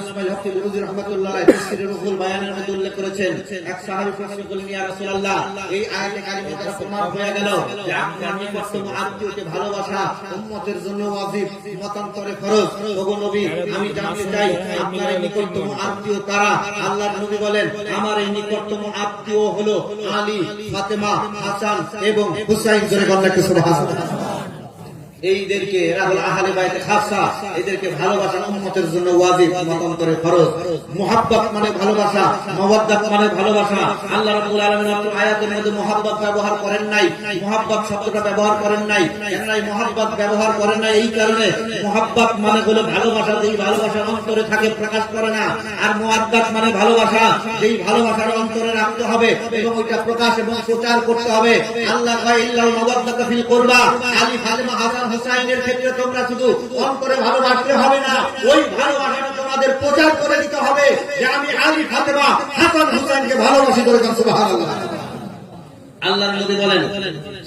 ইসমাইল হক বুরুজি রাহমাতুল্লাহ আলাইহি তাফসীরের রুহুল বায়ানের মধ্যে উল্লেখ করেছেন, এক সাহাবী প্রশ্ন করলেন, ইয়া রাসূলুল্লাহ, এই আয়াতে কারিমা দ্বারা প্রমাণ হয়ে গেল যে আপনার নিকটতম আত্মীয়কে ভালোবাসা উম্মতের জন্য ওয়াজিব, মতান্তরে ফরজ। ওগো নবী, আমি জানতে চাই আপনার এই নিকটতম আত্মীয় কারা? আল্লাহর নবী বলেন, আমার এই নিকটতম আত্মীয় হলো আলী, ফাতেমা, হাসান এবং হুসাইন। জোরে বলেন সুবহানাল্লাহ। এইদেরকে এরা হলো আহলে বাইতে খাসা, এদেরকে ভালোবাসা উম্মতের জন্য ওয়াজিব, মতান্তরে ফরজ। মুহাব্বত মানে ভালোবাসা, মাওয়াদ্দাত মানে ভালোবাসা। আল্লাহ রাব্বুল আলামিন মাত্র আয়াতের মধ্যে মুহাব্বত ব্যবহার করেন নাই, মুহাব্বত শব্দটা ব্যবহার করেন নাই। কেন এই মুহাব্বত ব্যবহার করেন নাই? এই কারণে মুহাব্বত মানে হলো ভালোবাসা, যেই ভালোবাসা অন্তরে থাকে, প্রকাশ করে না। আর মুওয়াদ্দাত মানে ভালোবাসা, যেই ভালোবাসার অন্তরে রাখতে হবে এবং ওইটা প্রকাশ এবং প্রচার করতে হবে। আল্লাহ কয়, ইল্লাল মাওয়াদ্দাতা ফিল কুরবা। আলী, ফাতেমা, হাসান, হুসাইনের ক্ষেত্রে তোমরা শুধু অন্তরে ভালোবাসতে হবে না, ওই ভালোবাসাটা তোমাদের প্রচার করে দিতে হবে যে আমি আলী, ফাতেমা, হাসান, হুসাইনকে ভালোবাসি। করে সুবহানাল্লাহ। আল্লাহর নবী বলেন,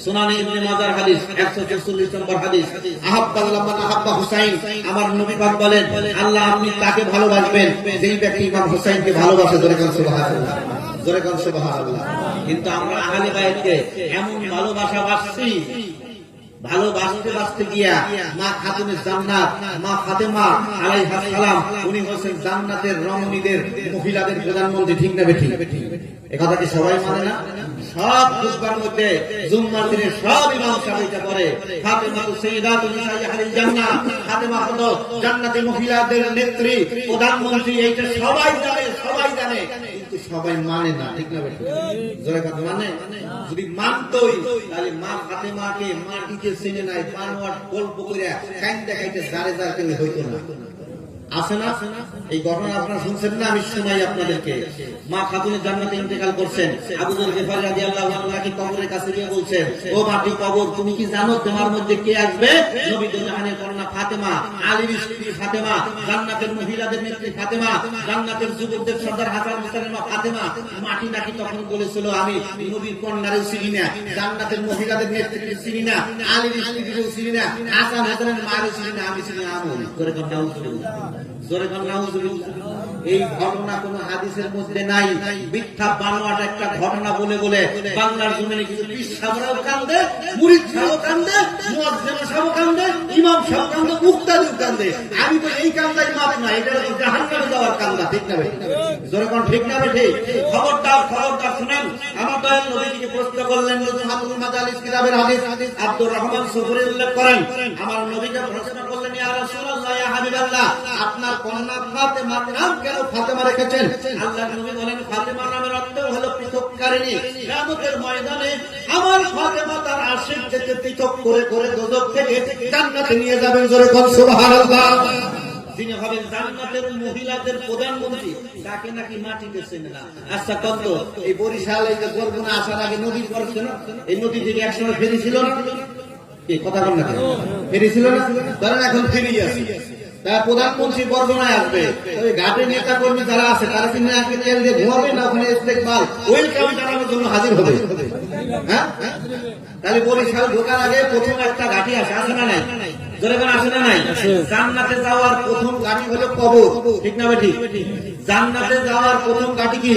সুনানে ইবনে মাজাহ হাদিস 144 নম্বর হাদিস, আহাব্বাল্লাহ মান আহাব্বা হুসাইন। আমার নবী পাক বলেন, আল্লাহ আপনি তাকে ভালোবাসবেন যেই ব্যক্তি ইমাম হুসাইনকে ভালোবাসে। করে সুবহানাল্লাহ, জোরে কোন সুবহানাল্লাহ। কিন্তু আমরা আহলে বাইতকে এমন ভালোবাসা বাসছি, ভালোবাসতে বাসতে গিয়া মা খাতুনে জান্নাত, মা ফাতেমা আলাইহিস সালাম, উনি হচ্ছেন জান্নাতের রমণীদের, মহিলাদের প্রধানমন্ত্রী। ঠিক না বেঠিক? এই কথা কি সবাই মানে না? সব খুতবার মধ্যে জুম্মার দিনে সব ইমাম সাহেব এটা পড়ে, ফাতেমা তো সাইয়্যিদাতুন নিসাই আহলিল জান্নাহ। ফাতেমা হলো জান্নাতের মহিলাদের নেত্রী, প্রধানমন্ত্রী। এইটা সবাই জানে, সবাই জানে, কিন্তু সবাই মানে না। ঠিক না বেঠিক? জোরে কথা মানে? যদি মানতই তাহলে মা ফাতেমাকে মাটিতে চিনে নাই, পানোয়াট গল্প করে কাইন্দা কাইতে জারে জারে কেউ হইতো না। আছে না? এই ঘটনা আপনারা শুনছেন না? আমি শোনাই আপনাদেরকে। মা খাতুনে জান্নাতে ইন্তেকাল করছেন, আবু যর গিফারী রাদিয়াল্লাহু আনহু নাকি কবরের কাছে গিয়ে বলছেন, ও মাটি কবর, তুমি কি জানো তোমার মধ্যে কে আসবে? নবী জাহানের কন্যা ফাতেমা, আলীর স্ত্রী ফাতেমা, জান্নাতের মহিলাদের নেত্রী ফাতেমা, জান্নাতের যুবকদের সর্দার হাসান হুসাইনের মা ফাতেমা। মাটি নাকি তখন বলেছিল, আমি নবীর কন্যারেও চিনি না, জান্নাতের মহিলাদের নেত্রীকে চিনি না, আলীর স্ত্রীকেও চিনি না, হাসান হাসানের মারেও চিনি না, আমি চিনি আমল। করে নাউজুবিল্লাহ, জোরে বলেন নাউজুবিল্লাহ। এই ঘটনা কোন হাদিসের মধ্যে নাই, মিথ্যা বানোয়াট একটা ঘটনা বলে বলে বাংলার জমিনে কিছু পীর সাহেবরাও কান্দে, মুরিদ সাহেবও কান্দে, মুয়াজ্জিন সাহেবও কান্দে, ইমাম সাহেব কান্দে, মুক্তাদিও কান্দে। আমি তো এই কান্দাই মাপ না, এটা তো জাহান্নামে যাওয়ার কান্দা। ঠিক না ভাই? জোরে কোন ঠিক না ভাই? ঠিক। খবরদার, খবরদার শুনেন। আমার দয়াল নবীকে প্রশ্ন করলেন, নজুহাতুল মাজালিস কিতাবের হাদিস আব্দুর রহমান সুফরি উল্লেখ করেন, আমার নবীকে প্রশ্ন করলেন, ইয়া রাসূলুল্লাহ, ইয়া হাবিবাল্লাহ, আপনার কন্যা ফাতেমার নাম কেন ফাতেমা রেখেছেন? আল্লাহর নবী বলেন, ফাতেমা নামের অর্থ হলো পৃথককারিণী। কিয়ামতের ময়দানে আমার ফাতেমা তার আশিকদেরকে পৃথক করে করে দোজখ থেকে জান্নাতে নিয়ে যাবেন। জোরে কোন সুবহানাল্লাহ। যিনি হবেন জান্নাতের মহিলাদের প্রধানমন্ত্রী, তাকে নাকি মাটিতে চেনে না। আচ্ছা কত, এই বরিশাল এই যে বরগুনা আসার আগে নদী পড়ছে না, এই নদী থেকে একসময় ফেরি ছিল না? এই কথা বল না, ফেরি ছিল না? ধরেন এখন ফেরি আছে, তার প্রধানমন্ত্রী বরগুনায় আসবে, ওই ঘাটে নেতা কর্মী যারা আছে তারা কিন্তু আজকে তেল দিয়ে ঘুমাবে না, ওখানে ইস্তেকবাল ওয়েলকাম জানানোর জন্য হাজির হবে। হ্যাঁ, তাহলে বরিশাল ঢোকার আগে প্রথম একটা ঘাটি আসে, আছে না নাই? জোরে বলেন, আসে না নাই? জান্নাতে যাওয়ার প্রথম ঘাটি হলো কবর। ঠিক না বেঠিক? জান্নাতে যাওয়ার প্রথম ঘাটি কি?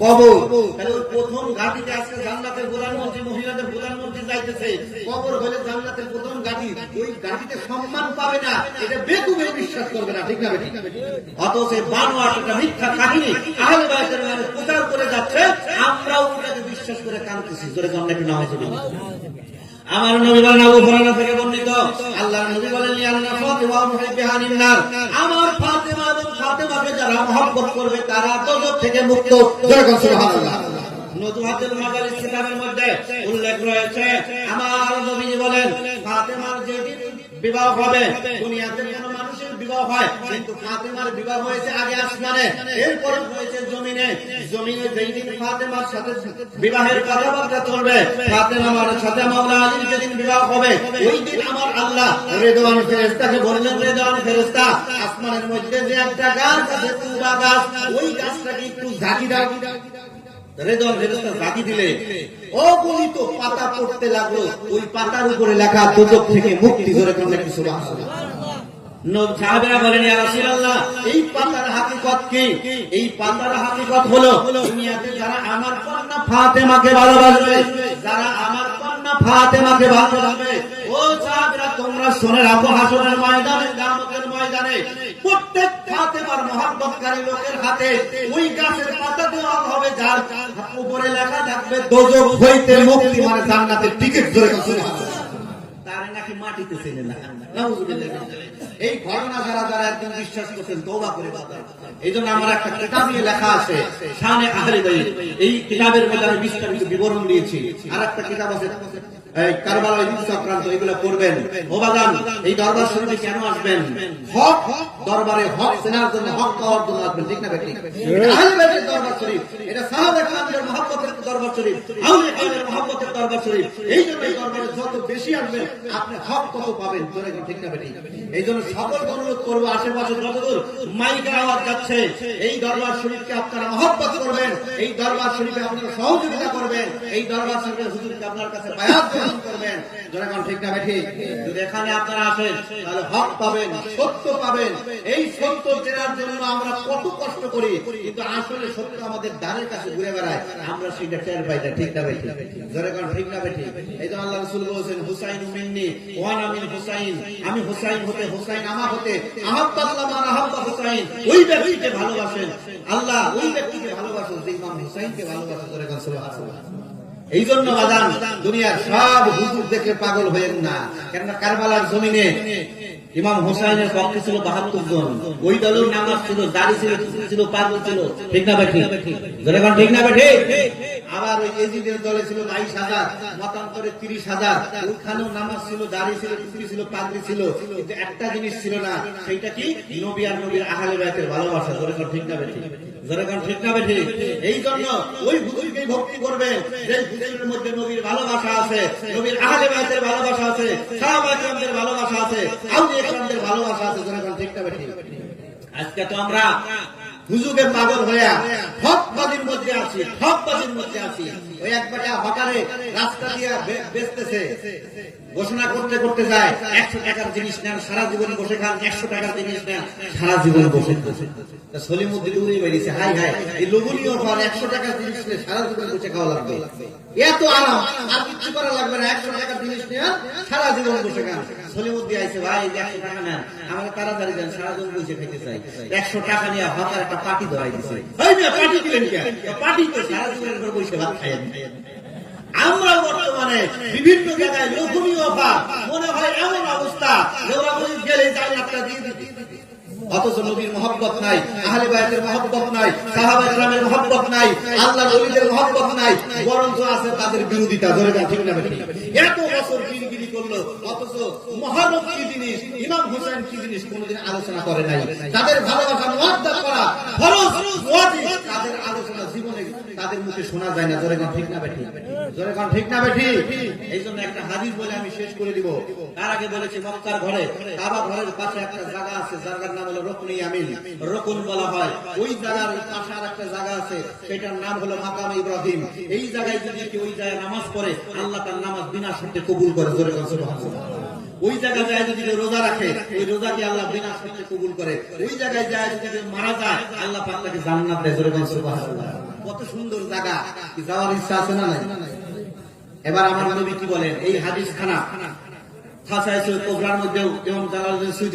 কবর। তাহলে ওই প্রথম ঘাটিতে আজকে জান্নাতের প্রধানমন্ত্রী, মহিলাদের প্রধানমন্ত্রী যাইতেছে, কবর হলে জান্নাতের প্রথম ঘাটি। ওই ঘাটিতে সম্মান পাবে না, এটা বেকুবে বিশ্বাস করবে না। ঠিক না বেঠিক? অথচ বানোয়াট একটা মিথ্যা কাহিনী আহলে বাইতের নামে প্রচার করে যাচ্ছে, আমরাও ওটাকে বিশ্বাস করে কাঁদতেছি। জোরে বলেন একটু নাউজুবিল্লাহ। আমার নবী বলেন, আবু হুরায়রা থেকে বর্ণিত, আল্লাহর নবী বলেন, আল্লাহ ফাতেমা মুহিব্বিহা নিন্নার, আমার ফাতেমা এবং ফাতেমাকে যারা মহব্বত করবে তারা দোজখ থেকে মুক্ত। জয় করুন সুবহানাল্লাহ। নজুহাতুল মাজালিস কিতাবের মধ্যে উল্লেখ রয়েছে, আমার নবী বলেন, ফাতেমার যেদিন বিবাহ হবে, দুনিয়াতে কোন মানুষের বিবাহ হয়, কিন্তু ফাতেমার বিবাহ হয়েছে আগে আসমানে, এরপরে হয়েছে জমিনে। জমিনে যেই দিন ফাতেমার সাথে বিবাহের কথাবার্তা চলবে, ফাতেমার সাথে মাওলা আলীর যেদিন বিবাহ হবে, ওই দিন আমার আল্লাহ রেদওয়ান ফেরেশতাকে বললেন, রেদওয়ান ফেরেশতা, আসমানের মধ্যে যে একটা গাছ আছে, তুবা গাছ, ওই গাছটাকে একটু ঝাঁকি দাও। রেদওয়ান ফেরেশতা ঝাঁকি দিলে অগণিত পাতা পড়তে লাগলো, ওই পাতার উপরে লেখা দোজখ থেকে মুক্তি। করে কোন কি সুবহানাল্লাহ। সাহাবীরা বলেন ইয়া রাসূলুল্লাহ এই পাতার হাকিকত কি? এই পাতার হাকিকত হলো দুনিয়াতে যারা আমার কন্যা ফাতেমাকে ভালোবাসবে, যারা আমার কন্যা ফাতেমাকে ভালোবাসবে, ও সাহাবীরা তোমরা শুনে রাখো, হাসরের ময়দানে, কিয়ামতের ময়দানে প্রত্যেক ফাতেমার মহব্বতকারী লোকের হাতে ওই গাছের পাতা দেওয়া হবে যার উপরে লেখা থাকবে দোজখ হইতে মুক্তি, মানে জান্নাতের টিকিট। ধরে তারে নাকি মাটিতে ছেড়ে না। এই ঘটনা যারা যারা একদম বিশ্বাস করছেন তওবা করে বাঁচেন। এই জন্য আমার একটা কিতাবে লেখা আছে শানে আহলে বাইত, এই কিতাবের মধ্যে আমি বিস্তারিত বিবরণ দিয়েছি। আর একটা কিতাব আছে এই কারবালার যুদ্ধ চক্রান্ত, এগুলো পড়বেন। ও বাজান, এই দরবার শরীফে কেন আসবেন? হক দরবারে হক চেনার জন্য, হক পাওয়ার জন্য আসবেন, ঠিক না বেটি? আহলে বাইতের দরবার শরীফ, এটা সাহাবা কেরামের মহব্বতের দরবার শরীফ, আউলিয়া কেরামের মহব্বতের দরবার শরীফ। এই জন্য এই দরবারে যত বেশি আসবেন আপনি হক কত পাবেন, ঠিক না বেটি? এই জন্য সকল অনুরোধ করবো, আশেপাশে যতদূর মাইকের আওয়াজ যাচ্ছে, এই দরবার শরীফকে আপনারা মহব্বত করবেন, এই দরবার শরীফে আপনারা সহযোগিতা করবেন, এই দরবার শরীফের হুজুরকে আপনার কাছে বায়াত গ্রহণ করবেন, যখন ঠিক না বেঠি? যদি এখানে আপনারা আসেন তাহলে হক পাবেন, সত্য পাবেন। এই সত্য চেনার জন্য আমরা কত কষ্ট করি, কিন্তু আসলে সত্য আমাদের দ্বারের কাছে ঘুরে বেড়ায়, আমরা সেটা টের পাই না, ঠিক না বেঠি? যখন ঠিক না বেঠি? এই জন্য আল্লাহ রাসূল বলেছেন হুসাইন মিন্নি ওয়া আনা মিন হুসাইন, আমি হুসাইন হতে, হুসাইন আমার হতে, আহাব্বাল্লাহ মান আহাব্বা হুসাইন, ওই ব্যক্তিকে ভালোবাসেন আল্লাহ, ওই ব্যক্তিকে ভালোবাসেন যে ইমাম হুসাইনকে ভালোবাসে। যখন সুবহানাল্লাহ। এই জন্য বাজান দুনিয়ার সব হুজুর দেখে পাগল হয়েন না, কেননা কারবালার জমিনে ইমাম হুসাইনের পক্ষে ছিল ৭২ জন, ওই দলের নামাজ ছিল, দাড়ি ছিল, পাগল ছিল, ঠিক না বেঠি? যখন ঠিক না বেঠি? আবার ওই এজিদের দলে ছিল ২২,০০০, মতান্তরে ৩০,০০০, ওখানেও নামাজ ছিল, দাড়ি ছিল, টুপি ছিল, পাগড়ি ছিল, কিন্তু একটা জিনিস ছিল না, সেইটা কি? নবী আর নবীর আহলে বাইতের ভালোবাসা। যখন ঠিক না বেঠি? যখন ঠিক না বেঠি? এই জন্য ওই হুজুরকে ভক্তি করবেন যে হুজুরের মধ্যে নবীর ভালোবাসা আছে, নবীর আহলে বাইতের ভালোবাসা আছে, সাহাবায়ে কেরামদের ভালোবাসা আছে, আউলিয়া কেরামদের ভালোবাসা আছে। যখন ঠিক না বেঠি? আজকে তো আমরা হুজুরে পাগল হইয়া হকবাজির মধ্যে আছি, হকবাজির মধ্যে আছি। ওই একবারে হকারে রাস্তা দিয়ে বেচতেছে, ঘোষণা করতে করতে যায় ১০০ টাকার জিনিস নেন, সারা জীবন বসে খান, ১০০ টাকার জিনিস নেন, সারা জীবন বসে বসে। সলিমুদ্দিন উড়ে বেরিয়েছে, হাই হাই, এই লোভনীয় ফল ১০০ টাকার জিনিস নিয়ে সারা জীবন বসে খাওয়া লাগবে, এত আরাম, আর কিছু করা লাগবে না, ১০০ টাকার জিনিস নিয়ে সারা জীবন বসে খান। সলিমুদ্দিন আইছে, ভাই ১০০ টাকা নেন, আমাকে তাড়াতাড়ি দেন, সারা জীবন বসে খেতে চাই। ১০০ টাকা নিয়ে হকার একটা পার্টি ধরাই দিছে। পার্টি দিলেন কেন? পার্টি তো সারা জীবনের পর বসে ভাত খাইয়েন। আমরা বর্তমানে বিভিন্ন জায়গায় লোভনীয় অফার, মনে হয় এমন অবস্থা গেলে জান্নাতটা দিয়ে দিতে, অথচ নবীর মহব্বত নাই, আহলে বাইতের মহব্বত নাই, সাহাবায়ে কেরামের মহব্বত নাই, আল্লাহর ওলিদের মহব্বত নাই, বরঞ্চ আছে তাদের বিরোধিতা। ধরে গেল, ঠিক না বেঠি? এত বছর গিরিগিরি করলো, অথচ মহানব কি জিনিস, ইমাম হুসাইন কি জিনিস কোনদিন আলোচনা করে নাই। তাদের ভালোবাসা মুআদ্দাব করা ফরজ, ওয়াজিব, তাদের আলোচনা জীবনে তাদের মুখে শোনা যায় না। ধরে গেল, ঠিক না বেঠি? ধরে গেল, ঠিক না বেঠি? এই জন্য একটা হাদিস বলে আমি শেষ করে দিব। তার আগে বলেছি মক্কার ঘরে, কাবা ঘরের পাশে একটা জায়গা আছে, জায়গার নাম হলো রুকনে ইয়ামিন, রুকুন বলা হয়। ওই জায়গার পাশে আর একটা জায়গা আছে, সেটার নাম হলো মাকাম ইব্রাহিম। এই জায়গায় যদি কেউ ওই জায়গায় নামাজ পড়ে, আল্লাহ তার নামাজ বিনা শর্তে কবুল করে। জোরে বলুন সুবহানাল্লাহ। ওই জায়গায় যায় যদি রোজা রাখে, ওই রোজাকে আল্লাহ বিনা শর্তে কবুল করে। ওই জায়গায় যায় যদি মারা যায়, আল্লাহ পাক তাকে জান্নাত দেয়। জোরে বলুন সুবহানাল্লাহ। কত সুন্দর জায়গা, কি যাওয়ার ইচ্ছা আছে না নাই? এবার আমার নবী কি বলেন, এই হাদিস খানা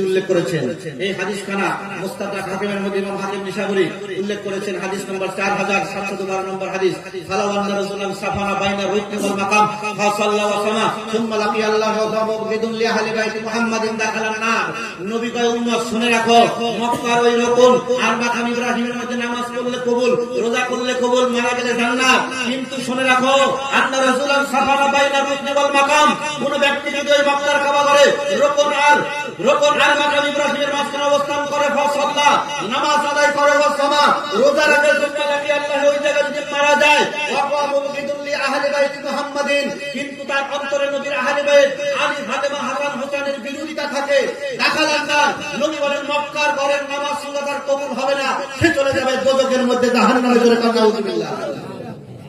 উল্লেখ করেছেন, এই হাদিস খানা মুস্তাদরাক হাকিমের মধ্যে ইমাম হাকিম নিশাবুরি উল্লেখ করেছেন, হাদিস নম্বর 4712 নম্বর হাদিস। ফালাওয়ান্না রাসূলুল্লাহ সাফানা বাইনা রুকনি ওয়াল মাকাম ফাসাল্লাল্লাহু ওয়া সামা সুম্মা লাকিয়া আল্লাহ ওয়া মুবগিদুন লি আহলি বাইতি মুহাম্মাদিন দাখালান নার। নবী কয়, উম্মত শুনে রাখো, মক্কার ওই রুকুন আর মাকাম ইব্রাহিমের মধ্যে নামাজ পড়লে কবুল, রোজা করলে কবুল, মারা গেলে জান্নাত। কিন্তু শুনে রাখো, আল্লাহ রাসূলুল্লাহ সাফানা বাইনা রুকনি ওয়াল মাকাম, কোন ব্যক্তি যদি ওই মক্কার কাবা করে রুকুন আর মাকাম ইব্রাহিমের মাঝখানে অবস্থান করে, ফাসাল্লা নামাজ আদায় করে, ওয়া সামা রোজা রাখে, সুন্নাহ লাগি আল্লাহ ওই জায়গায় যদি মারা যায়, ওয়া মুবগিদুন লি আহলি বাইতি মুহাম্মাদিন, কিন্তু তার অন্তরে নবীর আহলে বাইত আলী, ফাতেমা, হাসান, হোসেনের বিরোধিতা থাকে, দাখালান নার। নবী বলেন, মক্কার ঘরের নামাজ সুন্নাত আর কবুল হবে না, সে চলে যাবে দোজখের মধ্যে, জাহান্নামে। জোরে কান্না, নাউযুবিল্লাহ।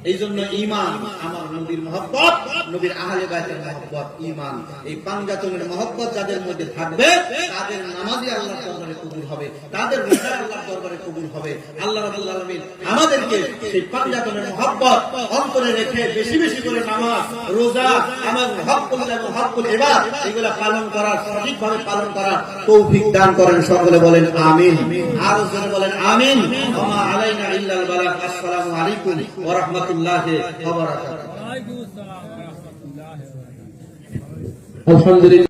এই জন্য ঈমান আমার নবীর মহব্বত, নবীর আহলে বাইতের মহব্বত, ঈমান। এই পাঞ্জাতনের মহব্বত যাদের মধ্যে থাকবে তাদের নামাজই আল্লাহর দরবারে কবুল হবে, তাদের রোজা আল্লাহর দরবারে কবুল হবে। আল্লাহ রাব্বুল আলামিন আমাদেরকে সেই পাঞ্জাতনের মহব্বত অন্তরে রেখে বেশি বেশি করে নামাজ, রোজা, আমার হকুল এবং হকুল ইবাদ এগুলো পালন করার, সঠিকভাবে পালন করার তৌফিক দান করেন। সকলে বলেন আমিন। আর জোরে বলেন আমিন। ওমা আলাইনা ইল্লাল বালাগ। আসসালামু আলাইকুম ওয়া রাহমাতুল্লাহি ওয়া বারাকাতুহু। আলহামদুলিল্লাহ।